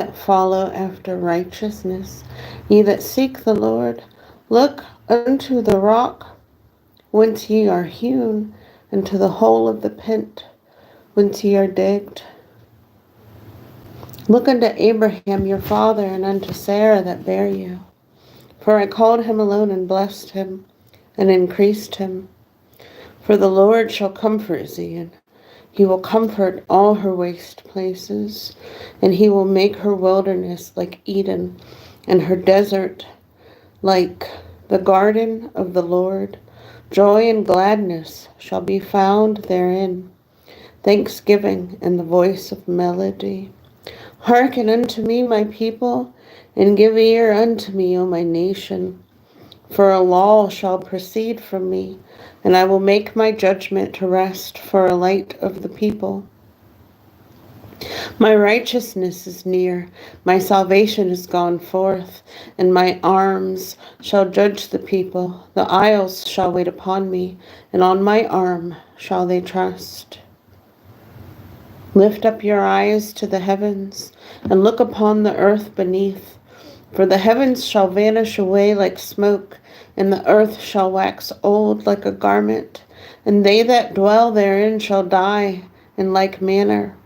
that follow after righteousness, ye that seek the Lord, look unto the rock whence ye are hewn, and to the hole of the pit whence ye are digged. Look unto Abraham your father, and unto Sarah that bare you. For I called him alone, and blessed him, and increased him. For the Lord shall comfort Zion. He will comfort all her waste places, and he will make her wilderness like Eden, and her desert like the garden of the Lord. Joy and gladness shall be found therein, thanksgiving and the voice of melody. Hearken unto me, my people, and give ear unto me, O my nation. For a law shall proceed from me, and I will make my judgment to rest for a light of the people. My righteousness is near, my salvation is gone forth, and my arms shall judge the people. The isles shall wait upon me, and on my arm shall they trust. Lift up your eyes to the heavens, and look upon the earth beneath. For the heavens shall vanish away like smoke, and the earth shall wax old like a garment, and they that dwell therein shall die in like manner.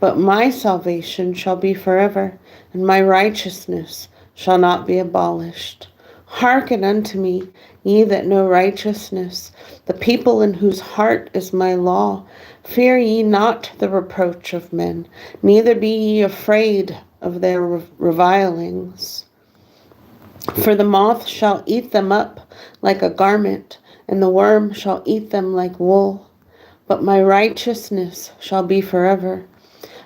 But my salvation shall be forever, and my righteousness shall not be abolished. Hearken unto me, ye that know righteousness, the people in whose heart is my law. Fear ye not the reproach of men, neither be ye afraid of their revilings. For the moth shall eat them up like a garment, and the worm shall eat them like wool. But my righteousness shall be forever,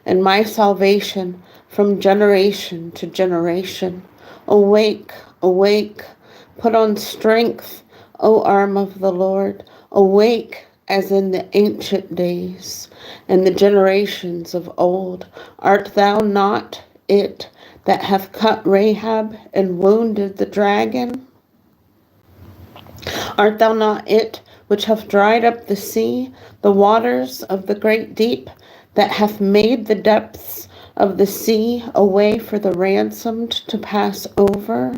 and my salvation from generation to generation. Awake, awake, put on strength, O arm of the Lord. Awake as in the ancient days and the generations of old. Art thou not it that hath cut Rahab and wounded the dragon? Art thou not it which hath dried up the sea, the waters of the great deep, that hath made the depths of the sea a way for the ransomed to pass over?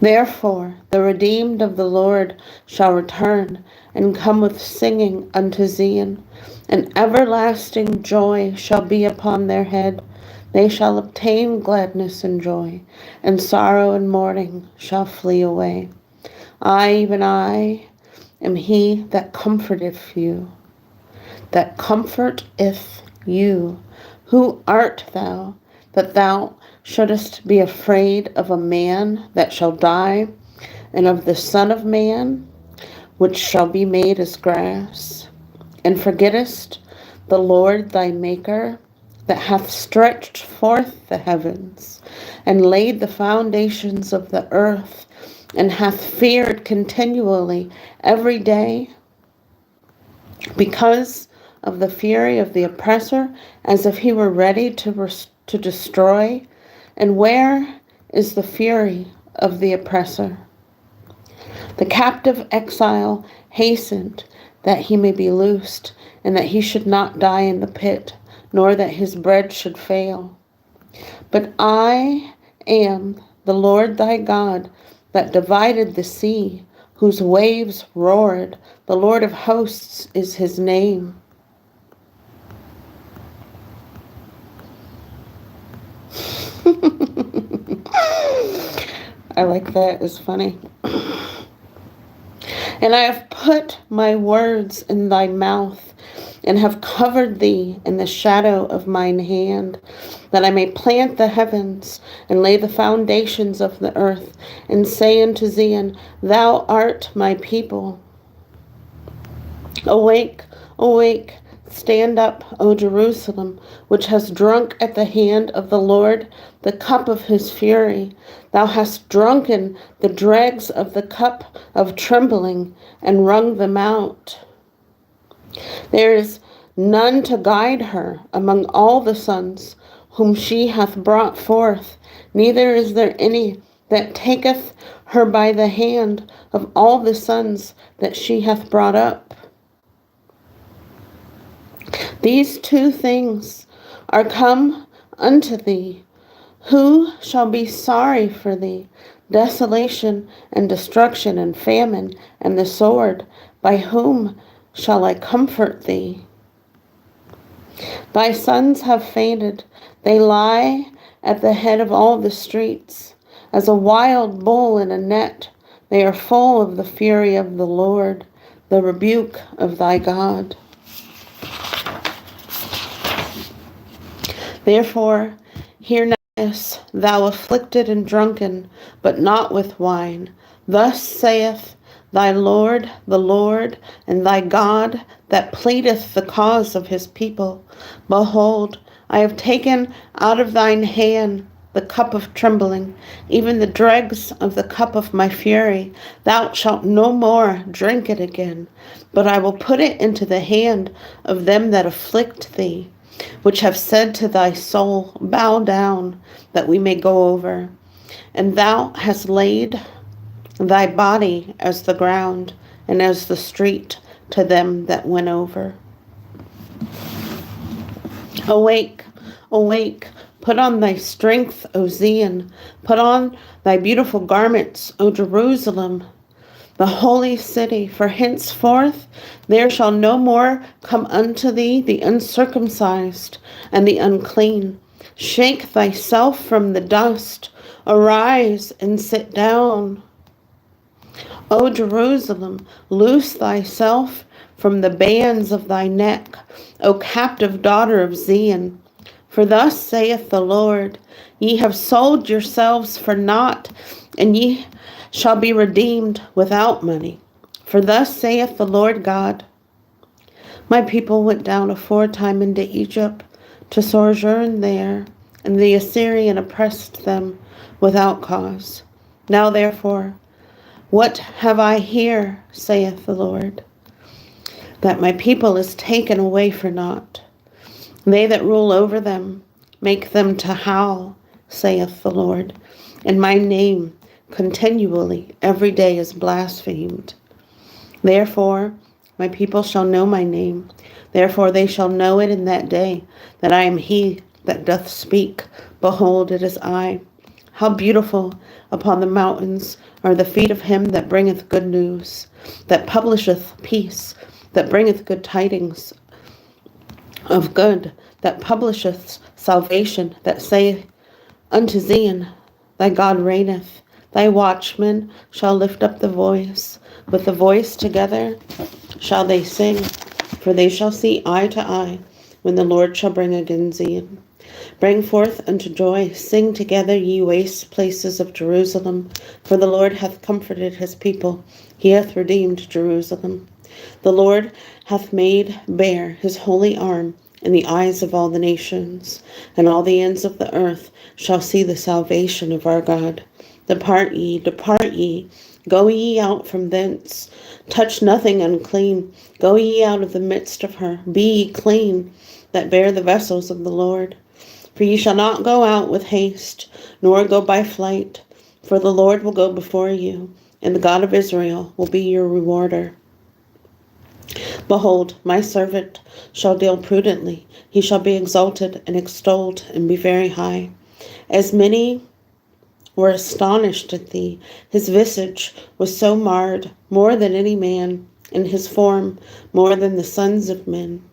Therefore the redeemed of the Lord shall return, and come with singing unto Zion, and everlasting joy shall be upon their head. They shall obtain gladness and joy, and sorrow and mourning shall flee away. I, even I, am he that comforteth you, that comforteth you. Who art thou, that thou shouldest be afraid of a man that shall die, and of the Son of Man, which shall be made as grass? And forgettest the Lord thy Maker, that hath stretched forth the heavens, and laid the foundations of the earth, and hath feared continually every day, because of the fury of the oppressor, as if he were ready to destroy. And where is the fury of the oppressor? The captive exile hastened that he may be loosed, and that he should not die in the pit, nor that his bread should fail. But I am the Lord thy God, that divided the sea, whose waves roared. The Lord of hosts is his name. I like that. It's funny. And I have put my words in thy mouth, and have covered thee in the shadow of mine hand, that I may plant the heavens, and lay the foundations of the earth, and say unto Zion, Thou art my people. Awake, awake, stand up, O Jerusalem, which hast drunk at the hand of the Lord the cup of his fury. Thou hast drunken the dregs of the cup of trembling, and wrung them out. There is none to guide her among all the sons whom she hath brought forth, neither is there any that taketh her by the hand of all the sons that she hath brought up. These two things are come unto thee. Who shall be sorry for thee? Desolation and destruction and famine and the sword. By whom shall I comfort thee? Thy sons have fainted. They lie at the head of all the streets. As a wild bull in a net, they are full of the fury of the Lord, the rebuke of thy God. Therefore, hear now this, thou afflicted and drunken, but not with wine. Thus saith thy Lord, the Lord, and thy God, that pleadeth the cause of his people. Behold, I have taken out of thine hand the cup of trembling, even the dregs of the cup of my fury. Thou shalt no more drink it again, but I will put it into the hand of them that afflict thee, which have said to thy soul, bow down, that we may go over. And thou hast laid thy body as the ground, and as the street to them that went over. Awake, awake, put on thy strength, O Zion. Put on thy beautiful garments, O Jerusalem, the holy city. For henceforth there shall no more come unto thee the uncircumcised and the unclean. Shake thyself from the dust. Arise and sit down. O Jerusalem, loose thyself from the bands of thy neck, O captive daughter of Zion. For thus saith the Lord, ye have sold yourselves for naught, and ye shall be redeemed without money. For thus saith the Lord God, my people went down aforetime into Egypt to sojourn there, and the Assyrian oppressed them without cause. Now therefore, what have I here, saith the Lord, that my people is taken away for naught? They that rule over them make them to howl, saith the Lord, and my name continually every day is blasphemed. Therefore my people shall know my name. Therefore they shall know it in that day, that I am he that doth speak. Behold, it is I. How beautiful upon the mountains are the feet of him that bringeth good news, that publisheth peace, that bringeth good tidings of good, that publisheth salvation, that saith unto Zion, thy God reigneth. Thy watchmen shall lift up the voice. With the voice together shall they sing, for they shall see eye to eye, when the Lord shall bring again Zion. Bring forth unto joy, sing together, ye waste places of Jerusalem, for the Lord hath comforted his people, he hath redeemed Jerusalem. The Lord hath made bare his holy arm in the eyes of all the nations, and all the ends of the earth shall see the salvation of our God. Depart ye, go ye out from thence. Touch nothing unclean. Go ye out of the midst of her. Be ye clean, that bear the vessels of the Lord. For ye shall not go out with haste, nor go by flight. For the Lord will go before you, and the God of Israel will be your rewarder. Behold, my servant shall deal prudently. He shall be exalted and extolled, and be very high. As many were astonished at thee, his visage was so marred, more than any man, and his form more than the sons of men.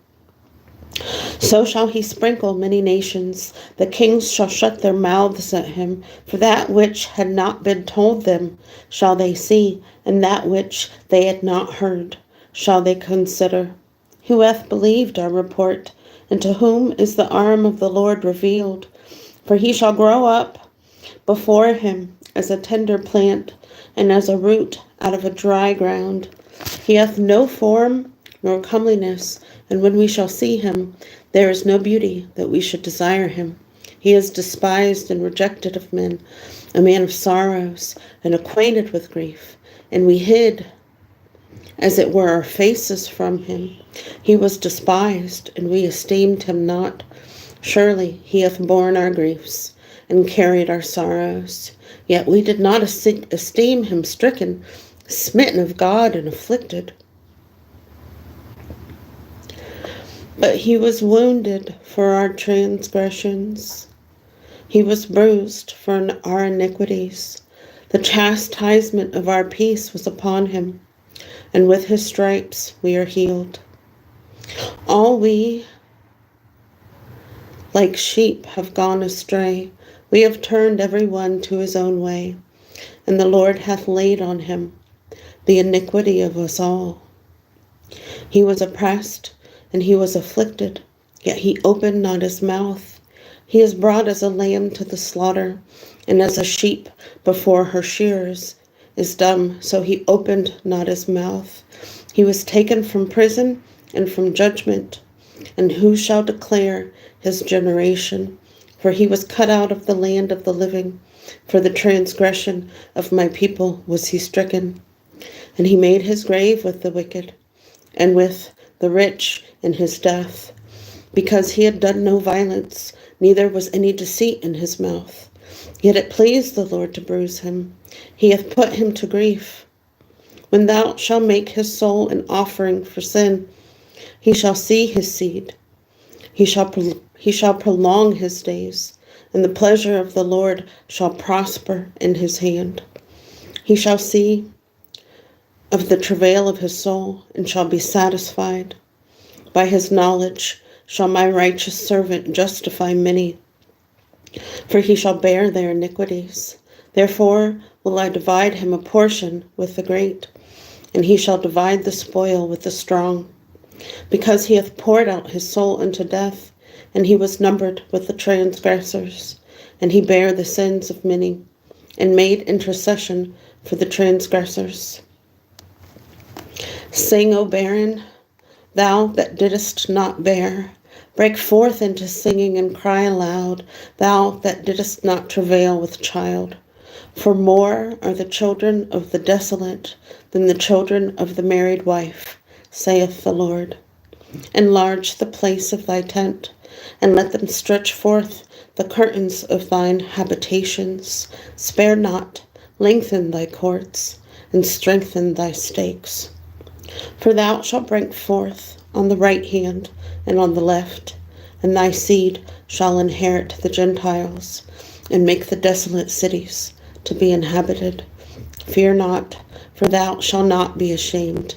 So shall he sprinkle many nations. The kings shall shut their mouths at him. For that which had not been told them shall they see, and that which they had not heard shall they consider. Who hath believed our report? And to whom is the arm of the Lord revealed? For he shall grow up before him as a tender plant, and as a root out of a dry ground. He hath no form nor comeliness, and when we shall see him, there is no beauty that we should desire him. He is despised and rejected of men, a man of sorrows, and acquainted with grief. And we hid, as it were, our faces from him. He was despised, and we esteemed him not. Surely he hath borne our griefs, and carried our sorrows. Yet we did not esteem him stricken, smitten of God, and afflicted. But he was wounded for our transgressions. He was bruised for our iniquities. The chastisement of our peace was upon him, and with his stripes we are healed. All we, like sheep, have gone astray. We have turned every one to his own way, and the Lord hath laid on him the iniquity of us all. He was oppressed, and he was afflicted, yet he opened not his mouth. He is brought as a lamb to the slaughter, and as a sheep before her shearers is dumb, so he opened not his mouth. He was taken from prison and from judgment, and who shall declare his generation? For he was cut out of the land of the living. For the transgression of my people was he stricken. And he made his grave with the wicked, and with the rich in his death, because he had done no violence, neither was any deceit in his mouth. Yet it pleased the Lord to bruise him. He hath put him to grief. When thou shalt make his soul an offering for sin, he shall see his seed. He shall prolong his days, and the pleasure of the Lord shall prosper in his hand. He shall see of the travail of his soul, and shall be satisfied. By his knowledge shall my righteous servant justify many, for he shall bear their iniquities. Therefore will I divide him a portion with the great, and he shall divide the spoil with the strong. Because he hath poured out his soul unto death, and he was numbered with the transgressors, and he bare the sins of many, and made intercession for the transgressors. Sing, O barren, thou that didst not bear. Break forth into singing and cry aloud, thou that didst not travail with child. For more are the children of the desolate than the children of the married wife, saith the Lord. Enlarge the place of thy tent, and let them stretch forth the curtains of thine habitations. Spare not, lengthen thy courts, and strengthen thy stakes. For thou shalt break forth on the right hand and on the left, and thy seed shall inherit the Gentiles, and make the desolate cities to be inhabited. Fear not, for thou shalt not be ashamed,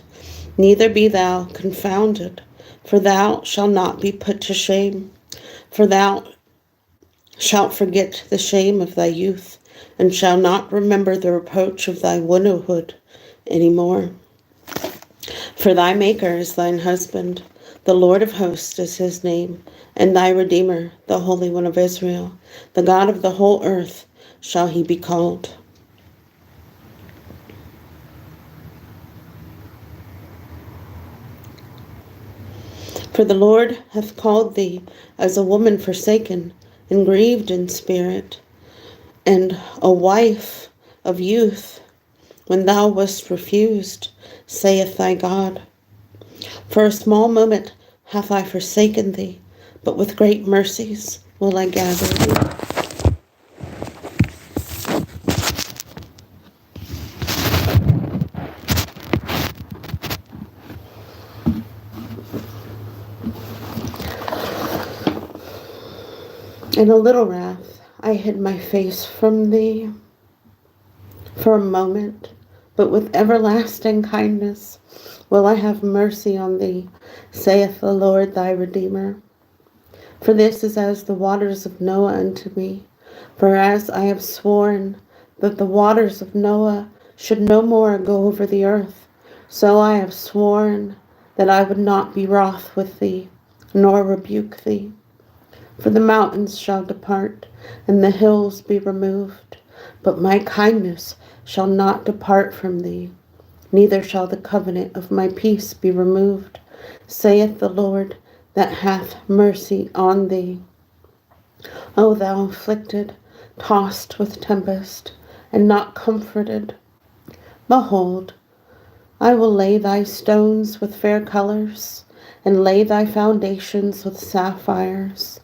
neither be thou confounded, for thou shalt not be put to shame. For thou shalt forget the shame of thy youth, and shalt not remember the reproach of thy widowhood any more. For thy Maker is thine husband, the Lord of hosts is his name, and thy Redeemer, the Holy One of Israel, the God of the whole earth shall he be called. For the Lord hath called thee as a woman forsaken and grieved in spirit, and a wife of youth, when thou wast refused, saith thy God. For a small moment hath I forsaken thee, but with great mercies will I gather thee. In a little wrath I hid my face from thee for a moment, but with everlasting kindness will I have mercy on thee, saith the Lord thy Redeemer. For this is as the waters of Noah unto me. For as I have sworn that the waters of Noah should no more go over the earth, so I have sworn that I would not be wroth with thee, nor rebuke thee. For the mountains shall depart, and the hills be removed, but my kindness shall not depart from thee, neither shall the covenant of my peace be removed, saith the Lord that hath mercy on thee. O thou afflicted, tossed with tempest, and not comforted, behold, I will lay thy stones with fair colors, and lay thy foundations with sapphires.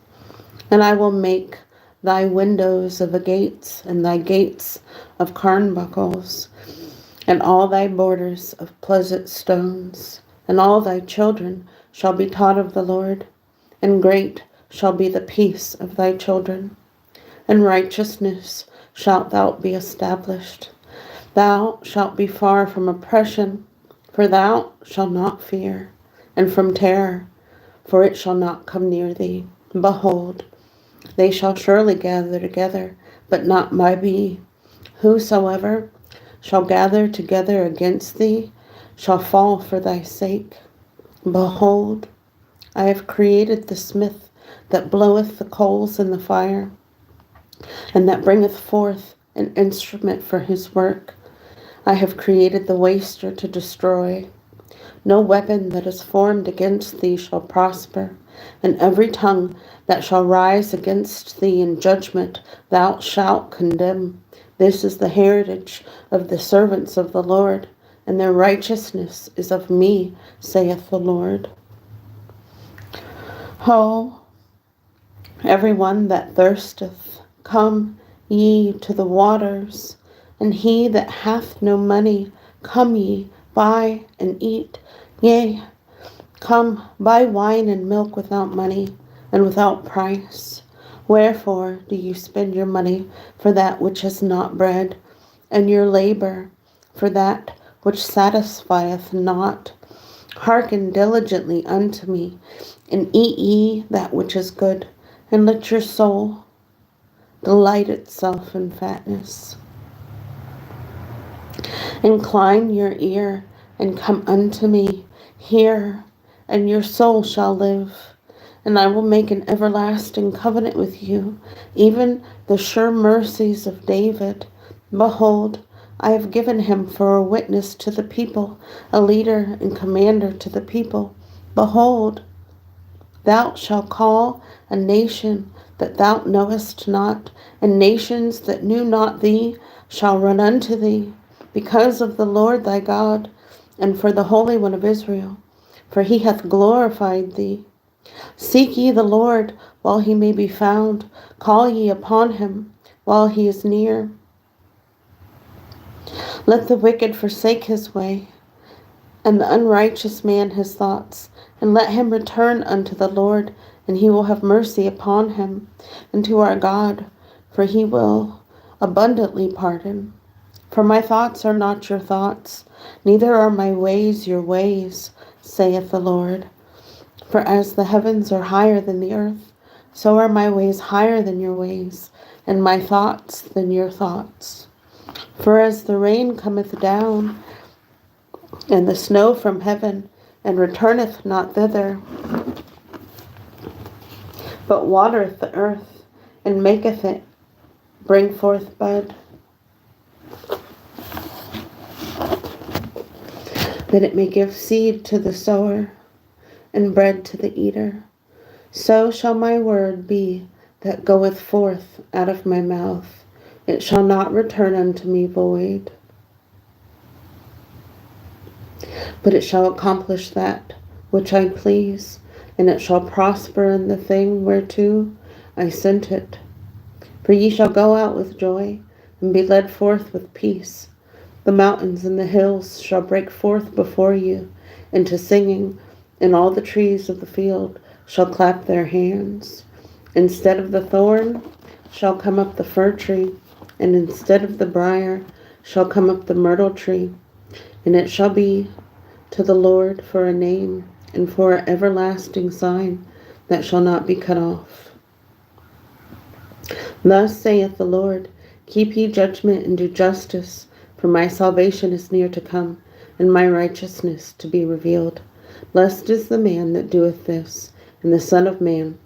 And I will make thy windows of agates, and thy gates of carnbuckles, and all thy borders of pleasant stones, and all thy children shall be taught of the Lord, and great shall be the peace of thy children. In righteousness shalt thou be established. Thou shalt be far from oppression, for thou shalt not fear, and from terror, for it shall not come near thee. Behold, they shall surely gather together, but not by me. Whosoever shall gather together against thee shall fall for thy sake. Behold, I have created the smith that bloweth the coals in the fire, and that bringeth forth an instrument for his work. I have created the waster to destroy. No weapon that is formed against thee shall prosper, and every tongue that shall rise against thee in judgment thou shalt condemn. This is the heritage of the servants of the Lord, and their righteousness is of me, saith the Lord. Ho, every one that thirsteth, come ye to the waters, and he that hath no money, come ye, buy and eat. Yea, come, buy wine and milk without money, and without price. Wherefore do you spend your money for that which is not bread, and your labor for that which satisfieth not? Hearken diligently unto me, and eat ye that which is good, and let your soul delight itself in fatness. Incline your ear, and come unto me. Hear, and your soul shall live. And I will make an everlasting covenant with you, even the sure mercies of David. Behold, I have given him for a witness to the people, a leader and commander to the people. Behold, thou shalt call a nation that thou knowest not, and nations that knew not thee shall run unto thee, because of the Lord thy God, and for the Holy One of Israel, for he hath glorified thee. Seek ye the Lord while he may be found. Call ye upon him while he is near. Let the wicked forsake his way, and the unrighteous man his thoughts, and let him return unto the Lord, and he will have mercy upon him, and to our God, for he will abundantly pardon. For my thoughts are not your thoughts, neither are my ways your ways, saith the Lord. For as the heavens are higher than the earth, so are my ways higher than your ways, and my thoughts than your thoughts. For as the rain cometh down, and the snow from heaven, and returneth not thither, but watereth the earth, and maketh it bring forth bud, that it may give seed to the sower, and bread to the eater, so shall my word be that goeth forth out of my mouth. It shall not return unto me void, but it shall accomplish that which I please, and it shall prosper in the thing whereto I sent it. For ye shall go out with joy, and be led forth with peace. The mountains and the hills shall break forth before you into singing, and all the trees of the field shall clap their hands. Instead of the thorn shall come up the fir tree, and instead of the briar shall come up the myrtle tree. And it shall be to the Lord for a name, and for an everlasting sign that shall not be cut off. Thus saith the Lord, keep ye judgment and do justice, for my salvation is near to come, and my righteousness to be revealed. Blessed is the man that doeth this, and the Son of Man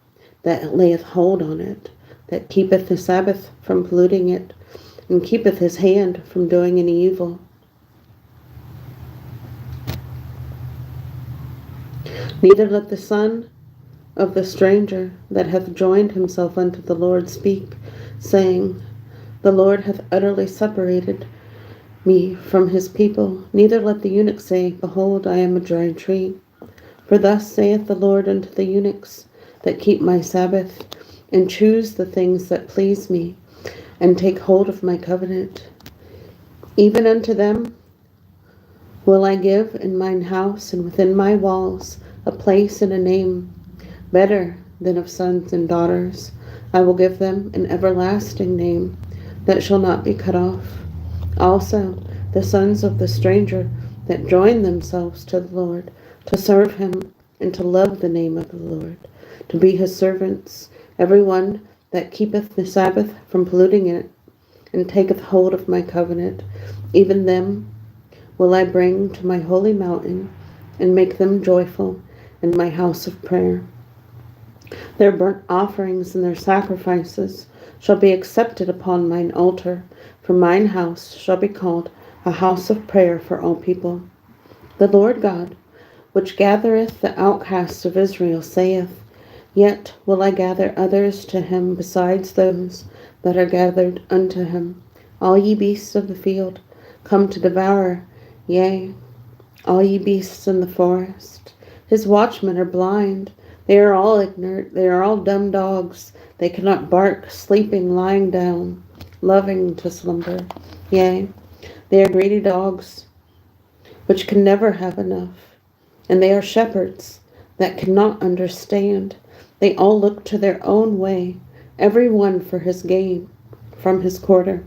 that layeth hold on it, that keepeth the Sabbath from polluting it, and keepeth his hand from doing any evil. Neither let the son of the stranger that hath joined himself unto the Lord speak, saying, the Lord hath utterly separated me from his people. Neither let the eunuch say, behold, I am a dry tree. For thus saith the Lord unto the eunuchs that keep my Sabbath, and choose the things that please me, and take hold of my covenant. Even unto them will I give in mine house and within my walls a place and a name better than of sons and daughters. I will give them an everlasting name that shall not be cut off. Also, the sons of the stranger that join themselves to the Lord, to serve him and to love the name of the Lord, to be his servants, every one that keepeth the Sabbath from polluting it, and taketh hold of my covenant, even them will I bring to my holy mountain, and make them joyful in my house of prayer. Their burnt offerings and their sacrifices shall be accepted upon mine altar, for mine house shall be called a house of prayer for all people. The Lord God, which gathereth the outcasts of Israel, saith, Yet will I gather others to him besides those that are gathered unto him. All ye beasts of the field, come to devour, yea, all ye beasts in the forest. His watchmen are blind, they are all ignorant, they are all dumb dogs. They cannot bark, sleeping, lying down, loving to slumber. Yea, they are greedy dogs, which can never have enough. And they are shepherds that cannot understand. They all look to their own way, every one for his gain from his quarter.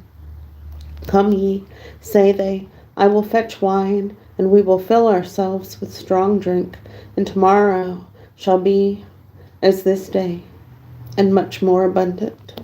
Come ye, say they, I will fetch wine, and we will fill ourselves with strong drink, and tomorrow shall be as this day, and much more abundant.